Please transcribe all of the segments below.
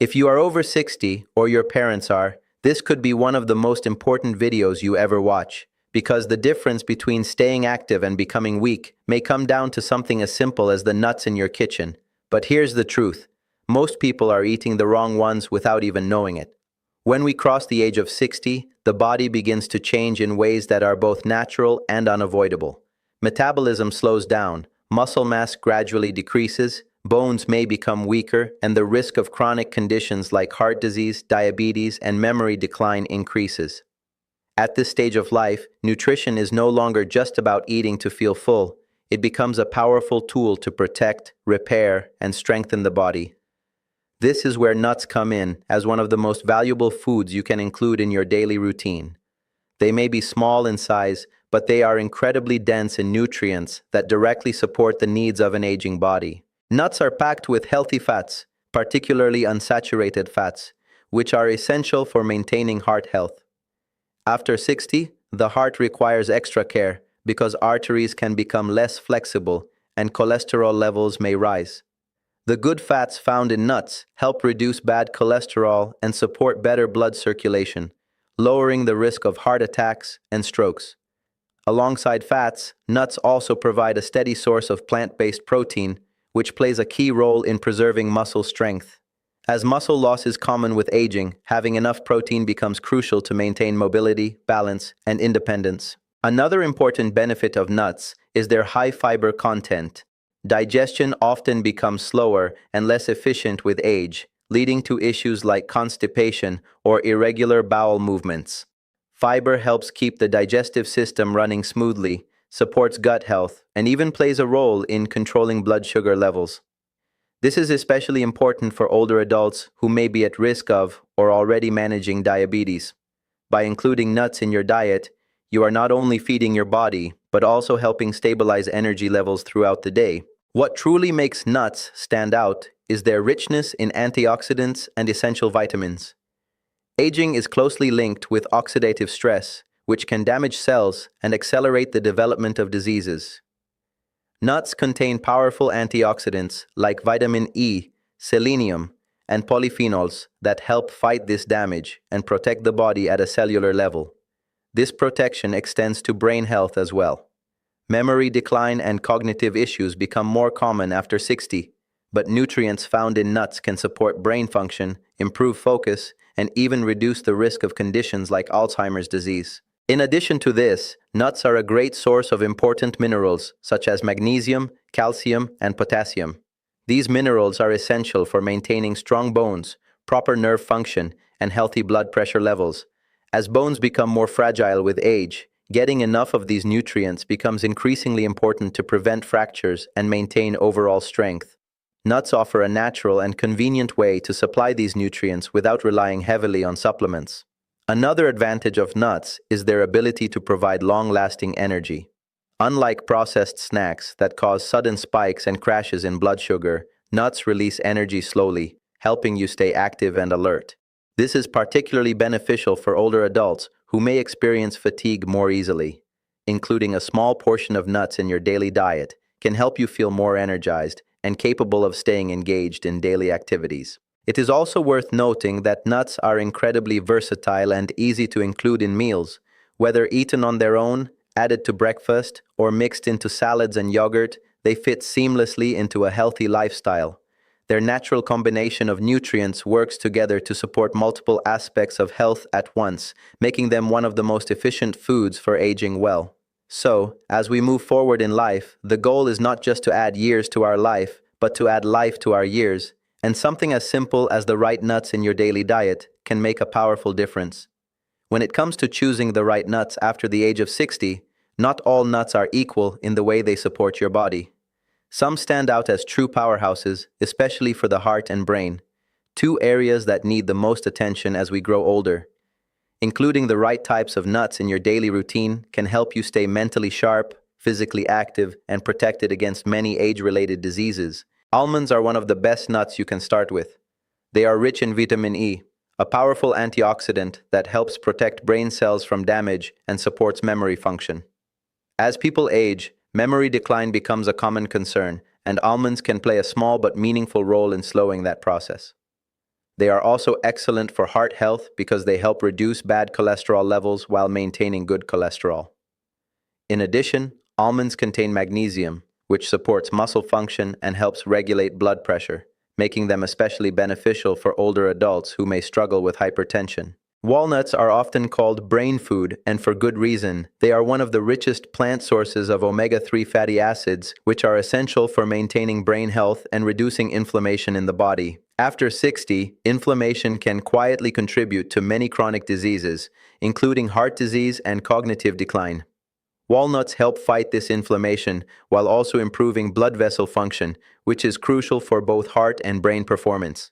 If you are over 60, or your parents are, this could be one of the most important videos you ever watch, because the difference between staying active and becoming weak may come down to something as simple as the nuts in your kitchen. But here's the truth. Most people are eating the wrong ones without even knowing it. When we cross the age of 60, the body begins to change in ways that are both natural and unavoidable. Metabolism slows down, muscle mass gradually decreases, bones may become weaker, and the risk of chronic conditions like heart disease, diabetes, and memory decline increases. At this stage of life, nutrition is no longer just about eating to feel full. It becomes a powerful tool to protect, repair, and strengthen the body. This is where nuts come in as one of the most valuable foods you can include in your daily routine. They may be small in size, but they are incredibly dense in nutrients that directly support the needs of an aging body. Nuts are packed with healthy fats, particularly unsaturated fats, which are essential for maintaining heart health. After 60, the heart requires extra care because arteries can become less flexible and cholesterol levels may rise. The good fats found in nuts help reduce bad cholesterol and support better blood circulation, lowering the risk of heart attacks and strokes. Alongside fats, nuts also provide a steady source of plant-based protein, which plays a key role in preserving muscle strength. As muscle loss is common with aging, having enough protein becomes crucial to maintain mobility, balance, and independence. Another important benefit of nuts is their high fiber content. Digestion often becomes slower and less efficient with age, leading to issues like constipation or irregular bowel movements. Fiber helps keep the digestive system running smoothly, supports gut health, and even plays a role in controlling blood sugar levels. This is especially important for older adults who may be at risk of or already managing diabetes. By including nuts in your diet, you are not only feeding your body, but also helping stabilize energy levels throughout the day. What truly makes nuts stand out is their richness in antioxidants and essential vitamins. Aging is closely linked with oxidative stress, which can damage cells and accelerate the development of diseases. Nuts contain powerful antioxidants like vitamin E, selenium, and polyphenols that help fight this damage and protect the body at a cellular level. This protection extends to brain health as well. Memory decline and cognitive issues become more common after 60, but nutrients found in nuts can support brain function, improve focus, and even reduce the risk of conditions like Alzheimer's disease. In addition to this, nuts are a great source of important minerals such as magnesium, calcium, and potassium. These minerals are essential for maintaining strong bones, proper nerve function, and healthy blood pressure levels. As bones become more fragile with age, getting enough of these nutrients becomes increasingly important to prevent fractures and maintain overall strength. Nuts offer a natural and convenient way to supply these nutrients without relying heavily on supplements. Another advantage of nuts is their ability to provide long-lasting energy. Unlike processed snacks that cause sudden spikes and crashes in blood sugar, nuts release energy slowly, helping you stay active and alert. This is particularly beneficial for older adults who may experience fatigue more easily. Including a small portion of nuts in your daily diet can help you feel more energized and capable of staying engaged in daily activities. It is also worth noting that nuts are incredibly versatile and easy to include in meals, whether eaten on their own, added to breakfast, or mixed into salads and yogurt. They fit seamlessly into a healthy lifestyle. Their natural combination of nutrients works together to support multiple aspects of health at once, making them one of the most efficient foods for aging well. So, as we move forward in life, the goal is not just to add years to our life, but to add life to our years. And something as simple as the right nuts in your daily diet can make a powerful difference. When it comes to choosing the right nuts after the age of 60, not all nuts are equal in the way they support your body. Some stand out as true powerhouses, especially for the heart and brain, two areas that need the most attention as we grow older. Including the right types of nuts in your daily routine can help you stay mentally sharp, physically active, and protected against many age-related diseases. Almonds are one of the best nuts you can start with. They are rich in vitamin E, a powerful antioxidant that helps protect brain cells from damage and supports memory function. As people age, memory decline becomes a common concern, and almonds can play a small but meaningful role in slowing that process. They are also excellent for heart health because they help reduce bad cholesterol levels while maintaining good cholesterol. In addition, almonds contain magnesium, which supports muscle function and helps regulate blood pressure, making them especially beneficial for older adults who may struggle with hypertension. Walnuts are often called brain food, and for good reason. They are one of the richest plant sources of omega-3 fatty acids, which are essential for maintaining brain health and reducing inflammation in the body. After 60, inflammation can quietly contribute to many chronic diseases, including heart disease and cognitive decline. Walnuts help fight this inflammation while also improving blood vessel function, which is crucial for both heart and brain performance.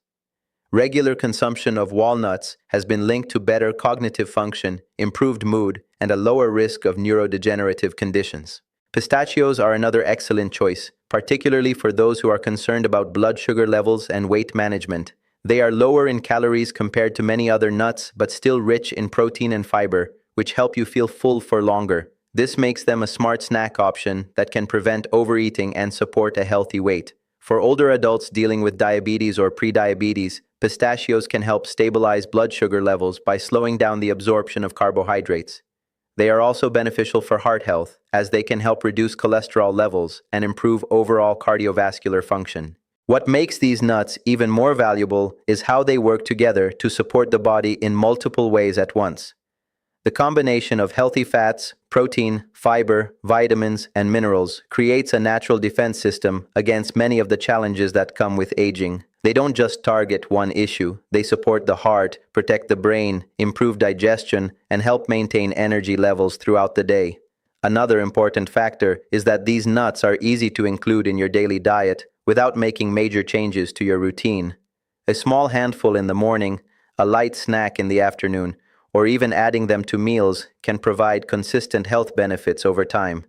Regular consumption of walnuts has been linked to better cognitive function, improved mood, and a lower risk of neurodegenerative conditions. Pistachios are another excellent choice, particularly for those who are concerned about blood sugar levels and weight management. They are lower in calories compared to many other nuts, but still rich in protein and fiber, which help you feel full for longer. This makes them a smart snack option that can prevent overeating and support a healthy weight. For older adults dealing with diabetes or prediabetes, pistachios can help stabilize blood sugar levels by slowing down the absorption of carbohydrates. They are also beneficial for heart health, as they can help reduce cholesterol levels and improve overall cardiovascular function. What makes these nuts even more valuable is how they work together to support the body in multiple ways at once. The combination of healthy fats, protein, fiber, vitamins, and minerals creates a natural defense system against many of the challenges that come with aging. They don't just target one issue, they support the heart, protect the brain, improve digestion, and help maintain energy levels throughout the day. Another important factor is that these nuts are easy to include in your daily diet without making major changes to your routine. A small handful in the morning, a light snack in the afternoon, or even adding them to meals can provide consistent health benefits over time.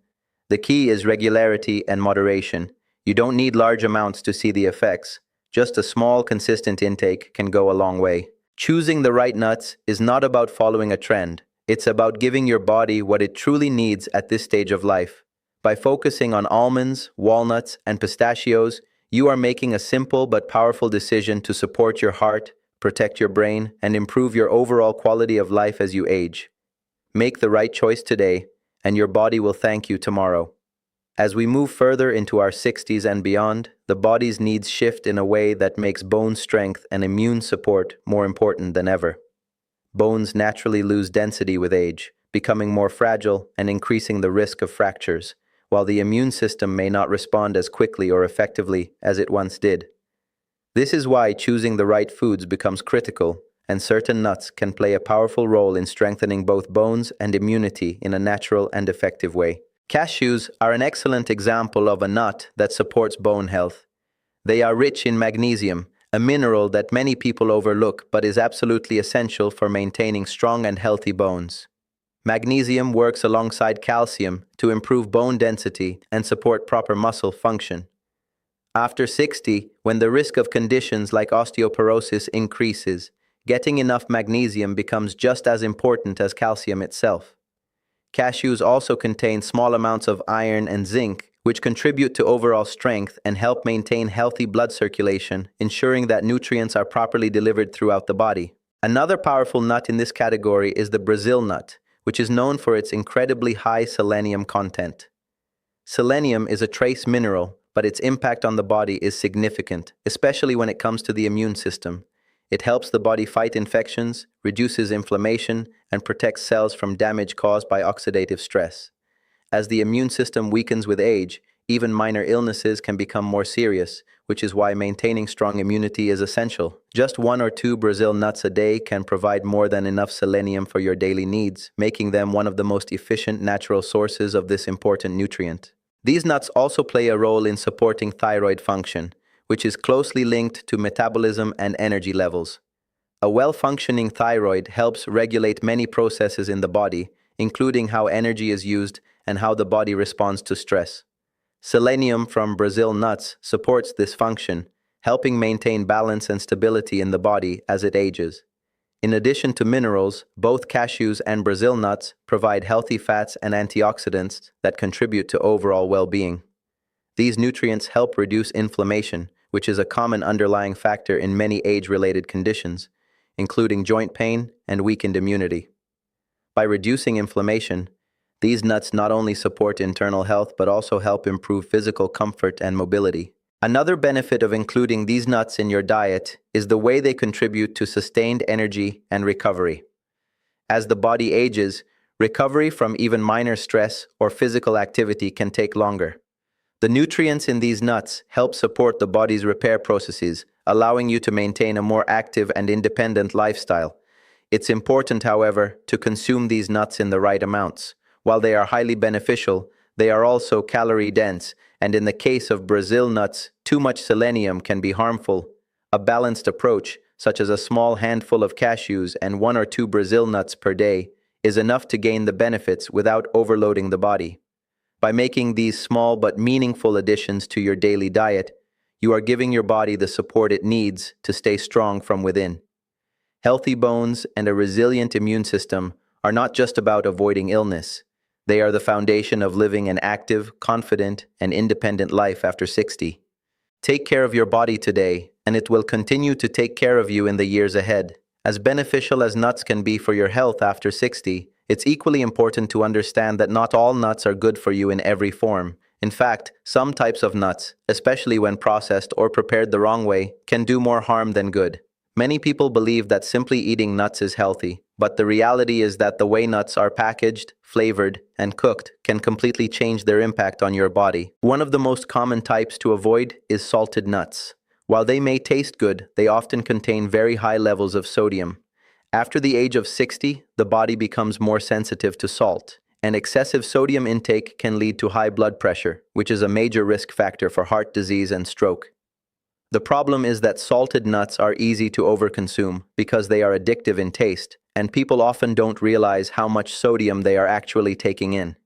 The key is regularity and moderation. You don't need large amounts to see the effects. Just a small, consistent intake can go a long way. Choosing the right nuts is not about following a trend. It's about giving your body what it truly needs at this stage of life. By focusing on almonds, walnuts, and pistachios, you are making a simple but powerful decision to support your heart, protect your brain, and improve your overall quality of life as you age. Make the right choice today, and your body will thank you tomorrow. As we move further into our 60s and beyond, the body's needs shift in a way that makes bone strength and immune support more important than ever. Bones naturally lose density with age, becoming more fragile and increasing the risk of fractures, while the immune system may not respond as quickly or effectively as it once did. This is why choosing the right foods becomes critical, and certain nuts can play a powerful role in strengthening both bones and immunity in a natural and effective way. Cashews are an excellent example of a nut that supports bone health. They are rich in magnesium, a mineral that many people overlook but is absolutely essential for maintaining strong and healthy bones. Magnesium works alongside calcium to improve bone density and support proper muscle function. After 60, when the risk of conditions like osteoporosis increases, getting enough magnesium becomes just as important as calcium itself. Cashews also contain small amounts of iron and zinc, which contribute to overall strength and help maintain healthy blood circulation, ensuring that nutrients are properly delivered throughout the body. Another powerful nut in this category is the Brazil nut, which is known for its incredibly high selenium content. Selenium is a trace mineral, but its impact on the body is significant, especially when it comes to the immune system. It helps the body fight infections, reduces inflammation, and protects cells from damage caused by oxidative stress. As the immune system weakens with age, even minor illnesses can become more serious, which is why maintaining strong immunity is essential. Just 1 or 2 Brazil nuts a day can provide more than enough selenium for your daily needs, making them one of the most efficient natural sources of this important nutrient. These nuts also play a role in supporting thyroid function, which is closely linked to metabolism and energy levels. A well-functioning thyroid helps regulate many processes in the body, including how energy is used and how the body responds to stress. Selenium from Brazil nuts supports this function, helping maintain balance and stability in the body as it ages. In addition to minerals, both cashews and Brazil nuts provide healthy fats and antioxidants that contribute to overall well-being. These nutrients help reduce inflammation, which is a common underlying factor in many age-related conditions, including joint pain and weakened immunity. By reducing inflammation, these nuts not only support internal health but also help improve physical comfort and mobility. Another benefit of including these nuts in your diet is the way they contribute to sustained energy and recovery. As the body ages, recovery from even minor stress or physical activity can take longer. The nutrients in these nuts help support the body's repair processes, allowing you to maintain a more active and independent lifestyle. It's important, however, to consume these nuts in the right amounts. While they are highly beneficial, they are also calorie-dense, and in the case of Brazil nuts, too much selenium can be harmful. A balanced approach, such as a small handful of cashews and 1 or 2 Brazil nuts per day, is enough to gain the benefits without overloading the body. By making these small but meaningful additions to your daily diet, you are giving your body the support it needs to stay strong from within. Healthy bones and a resilient immune system are not just about avoiding illness. They are the foundation of living an active, confident, and independent life after 60. Take care of your body today, and it will continue to take care of you in the years ahead. As beneficial as nuts can be for your health after 60, it's equally important to understand that not all nuts are good for you in every form. In fact, some types of nuts, especially when processed or prepared the wrong way, can do more harm than good. Many people believe that simply eating nuts is healthy, but the reality is that the way nuts are packaged, flavored, and cooked can completely change their impact on your body. One of the most common types to avoid is salted nuts. While they may taste good, they often contain very high levels of sodium. After the age of 60, the body becomes more sensitive to salt, and excessive sodium intake can lead to high blood pressure, which is a major risk factor for heart disease and stroke. The problem is that salted nuts are easy to overconsume because they are addictive in taste, and people often don't realize how much sodium they are actually taking in.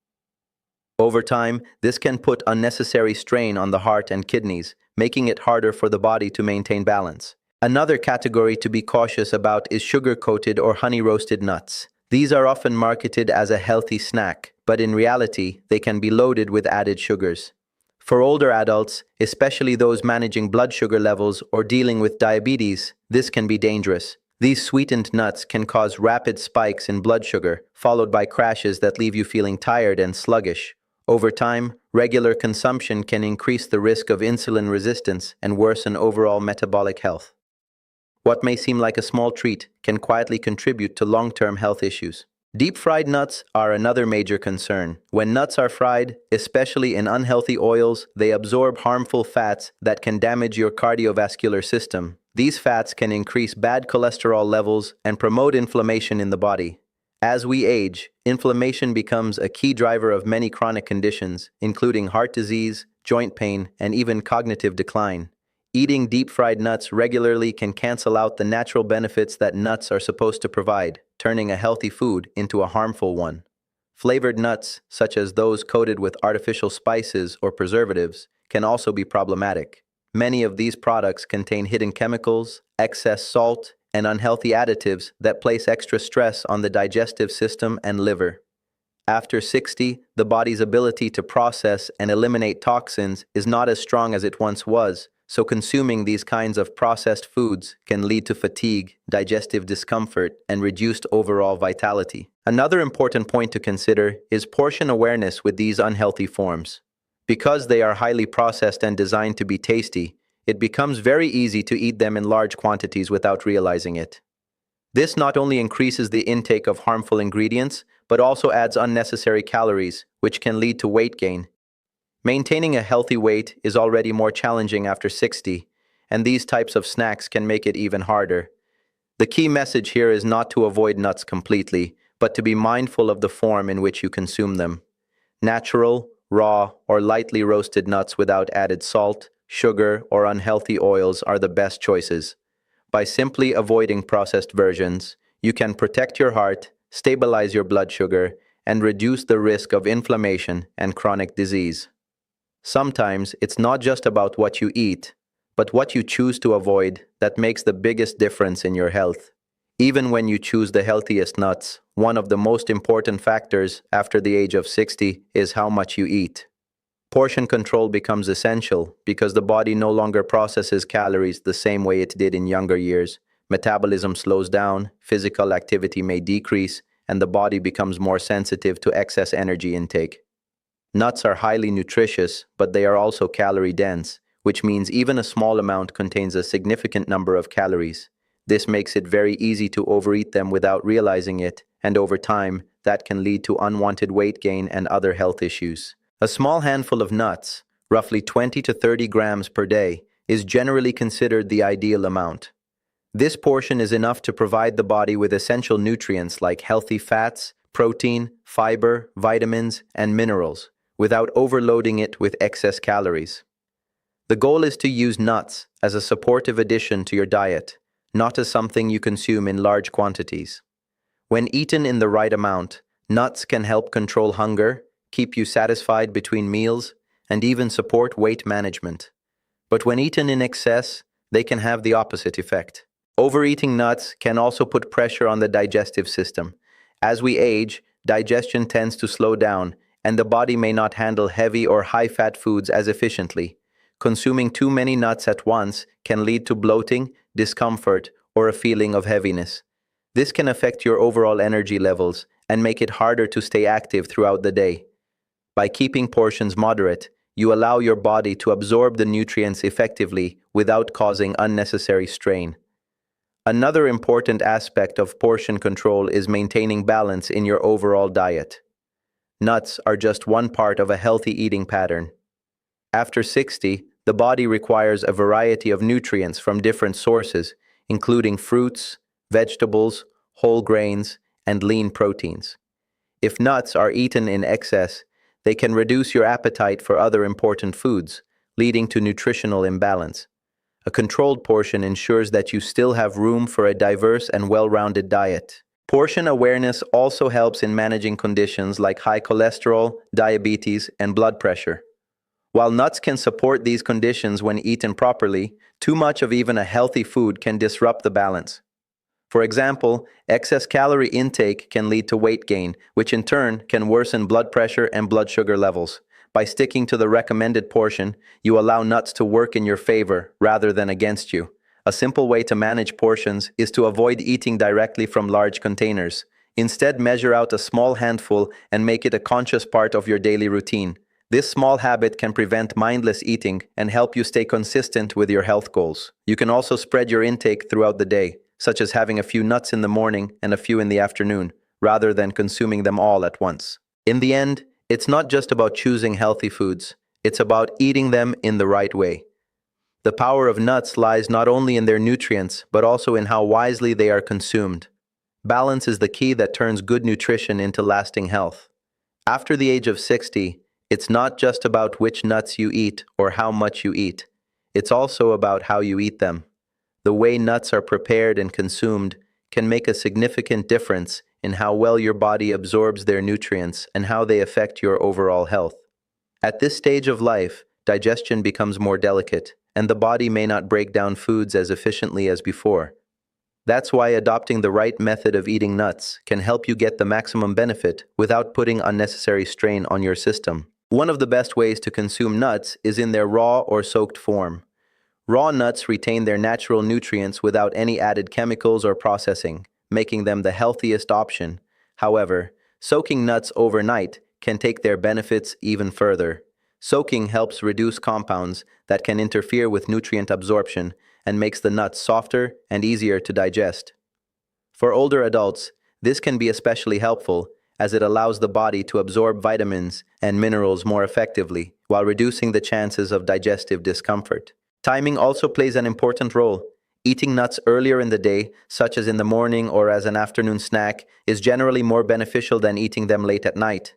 Over time, this can put unnecessary strain on the heart and kidneys, making it harder for the body to maintain balance. Another category to be cautious about is sugar-coated or honey-roasted nuts. These are often marketed as a healthy snack, but in reality, they can be loaded with added sugars. For older adults, especially those managing blood sugar levels or dealing with diabetes, this can be dangerous. These sweetened nuts can cause rapid spikes in blood sugar, followed by crashes that leave you feeling tired and sluggish. Over time, regular consumption can increase the risk of insulin resistance and worsen overall metabolic health. What may seem like a small treat can quietly contribute to long-term health issues. Deep-fried nuts are another major concern. When nuts are fried, especially in unhealthy oils, they absorb harmful fats that can damage your cardiovascular system. These fats can increase bad cholesterol levels and promote inflammation in the body. As we age, inflammation becomes a key driver of many chronic conditions, including heart disease, joint pain, and even cognitive decline. Eating deep-fried nuts regularly can cancel out the natural benefits that nuts are supposed to provide, turning a healthy food into a harmful one. Flavored nuts, such as those coated with artificial spices or preservatives, can also be problematic. Many of these products contain hidden chemicals, excess salt, and unhealthy additives that place extra stress on the digestive system and liver. After 60, the body's ability to process and eliminate toxins is not as strong as it once was, so consuming these kinds of processed foods can lead to fatigue, digestive discomfort, and reduced overall vitality. Another important point to consider is portion awareness with these unhealthy forms. Because they are highly processed and designed to be tasty, it becomes very easy to eat them in large quantities without realizing it. This not only increases the intake of harmful ingredients, but also adds unnecessary calories, which can lead to weight gain. Maintaining a healthy weight is already more challenging after 60, and these types of snacks can make it even harder. The key message here is not to avoid nuts completely, but to be mindful of the form in which you consume them. Natural, raw, or lightly roasted nuts without added salt, sugar, or unhealthy oils are the best choices. By simply avoiding processed versions, you can protect your heart, stabilize your blood sugar, and reduce the risk of inflammation and chronic disease. Sometimes it's not just about what you eat, but what you choose to avoid that makes the biggest difference in your health. Even when you choose the healthiest nuts, one of the most important factors after the age of 60 is how much you eat. Portion control becomes essential because the body no longer processes calories the same way it did in younger years. Metabolism slows down, physical activity may decrease, and the body becomes more sensitive to excess energy intake. Nuts are highly nutritious, but they are also calorie dense, which means even a small amount contains a significant number of calories. This makes it very easy to overeat them without realizing it, and over time, that can lead to unwanted weight gain and other health issues. A small handful of nuts, roughly 20 to 30 grams per day, is generally considered the ideal amount. This portion is enough to provide the body with essential nutrients like healthy fats, protein, fiber, vitamins, and minerals, without overloading it with excess calories. The goal is to use nuts as a supportive addition to your diet, not as something you consume in large quantities. When eaten in the right amount, nuts can help control hunger, keep you satisfied between meals, and even support weight management. But when eaten in excess, they can have the opposite effect. Overeating nuts can also put pressure on the digestive system. As we age, digestion tends to slow down, and the body may not handle heavy or high-fat foods as efficiently. Consuming too many nuts at once can lead to bloating, discomfort, or a feeling of heaviness. This can affect your overall energy levels and make it harder to stay active throughout the day. By keeping portions moderate, you allow your body to absorb the nutrients effectively without causing unnecessary strain. Another important aspect of portion control is maintaining balance in your overall diet. Nuts are just one part of a healthy eating pattern. After 60, the body requires a variety of nutrients from different sources, including fruits, vegetables, whole grains, and lean proteins. If nuts are eaten in excess, they can reduce your appetite for other important foods, leading to nutritional imbalance. A controlled portion ensures that you still have room for a diverse and well-rounded diet. Portion awareness also helps in managing conditions like high cholesterol, diabetes, and blood pressure. While nuts can support these conditions when eaten properly, too much of even a healthy food can disrupt the balance. For example, excess calorie intake can lead to weight gain, which in turn can worsen blood pressure and blood sugar levels. By sticking to the recommended portion, you allow nuts to work in your favor rather than against you. A simple way to manage portions is to avoid eating directly from large containers. Instead, measure out a small handful and make it a conscious part of your daily routine. This small habit can prevent mindless eating and help you stay consistent with your health goals. You can also spread your intake throughout the day, such as having a few nuts in the morning and a few in the afternoon, rather than consuming them all at once. In the end, it's not just about choosing healthy foods, it's about eating them in the right way. The power of nuts lies not only in their nutrients, but also in how wisely they are consumed. Balance is the key that turns good nutrition into lasting health. After the age of 60, it's not just about which nuts you eat or how much you eat. It's also about how you eat them. The way nuts are prepared and consumed can make a significant difference in how well your body absorbs their nutrients and how they affect your overall health. At this stage of life, digestion becomes more delicate, and the body may not break down foods as efficiently as before. That's why adopting the right method of eating nuts can help you get the maximum benefit without putting unnecessary strain on your system. One of the best ways to consume nuts is in their raw or soaked form. Raw nuts retain their natural nutrients without any added chemicals or processing, making them the healthiest option. However, soaking nuts overnight can take their benefits even further. Soaking helps reduce compounds that can interfere with nutrient absorption and makes the nuts softer and easier to digest. For older adults, this can be especially helpful as it allows the body to absorb vitamins and minerals more effectively while reducing the chances of digestive discomfort. Timing also plays an important role. Eating nuts earlier in the day, such as in the morning or as an afternoon snack, is generally more beneficial than eating them late at night.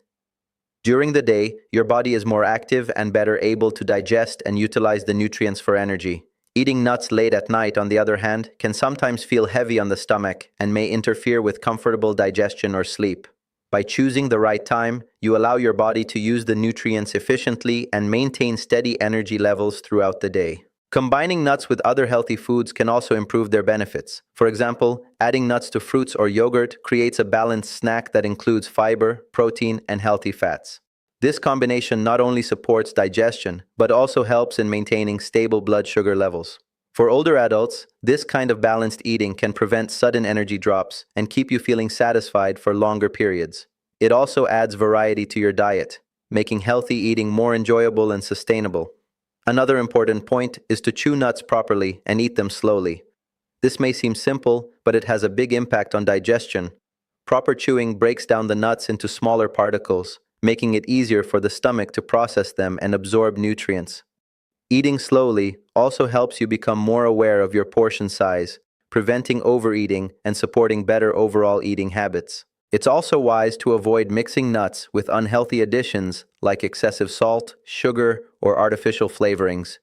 During the day, your body is more active and better able to digest and utilize the nutrients for energy. Eating nuts late at night, on the other hand, can sometimes feel heavy on the stomach and may interfere with comfortable digestion or sleep. By choosing the right time, you allow your body to use the nutrients efficiently and maintain steady energy levels throughout the day. Combining nuts with other healthy foods can also improve their benefits. For example, adding nuts to fruits or yogurt creates a balanced snack that includes fiber, protein, and healthy fats. This combination not only supports digestion, but also helps in maintaining stable blood sugar levels. For older adults, this kind of balanced eating can prevent sudden energy drops and keep you feeling satisfied for longer periods. It also adds variety to your diet, making healthy eating more enjoyable and sustainable. Another important point is to chew nuts properly and eat them slowly. This may seem simple, but it has a big impact on digestion. Proper chewing breaks down the nuts into smaller particles, making it easier for the stomach to process them and absorb nutrients. Eating slowly also helps you become more aware of your portion size, preventing overeating and supporting better overall eating habits. It's also wise to avoid mixing nuts with unhealthy additions like excessive salt, sugar, or artificial flavorings.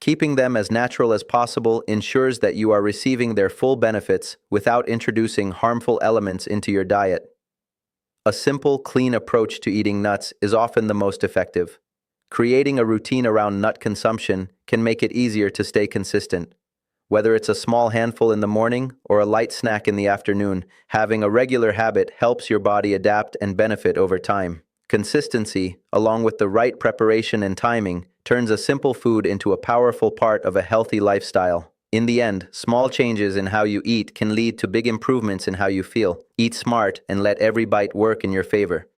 Keeping them as natural as possible ensures that you are receiving their full benefits without introducing harmful elements into your diet. A simple, clean approach to eating nuts is often the most effective. Creating a routine around nut consumption can make it easier to stay consistent. Whether it's a small handful in the morning or a light snack in the afternoon, having a regular habit helps your body adapt and benefit over time. Consistency, along with the right preparation and timing, turns a simple food into a powerful part of a healthy lifestyle. In the end, small changes in how you eat can lead to big improvements in how you feel. Eat smart and let every bite work in your favor.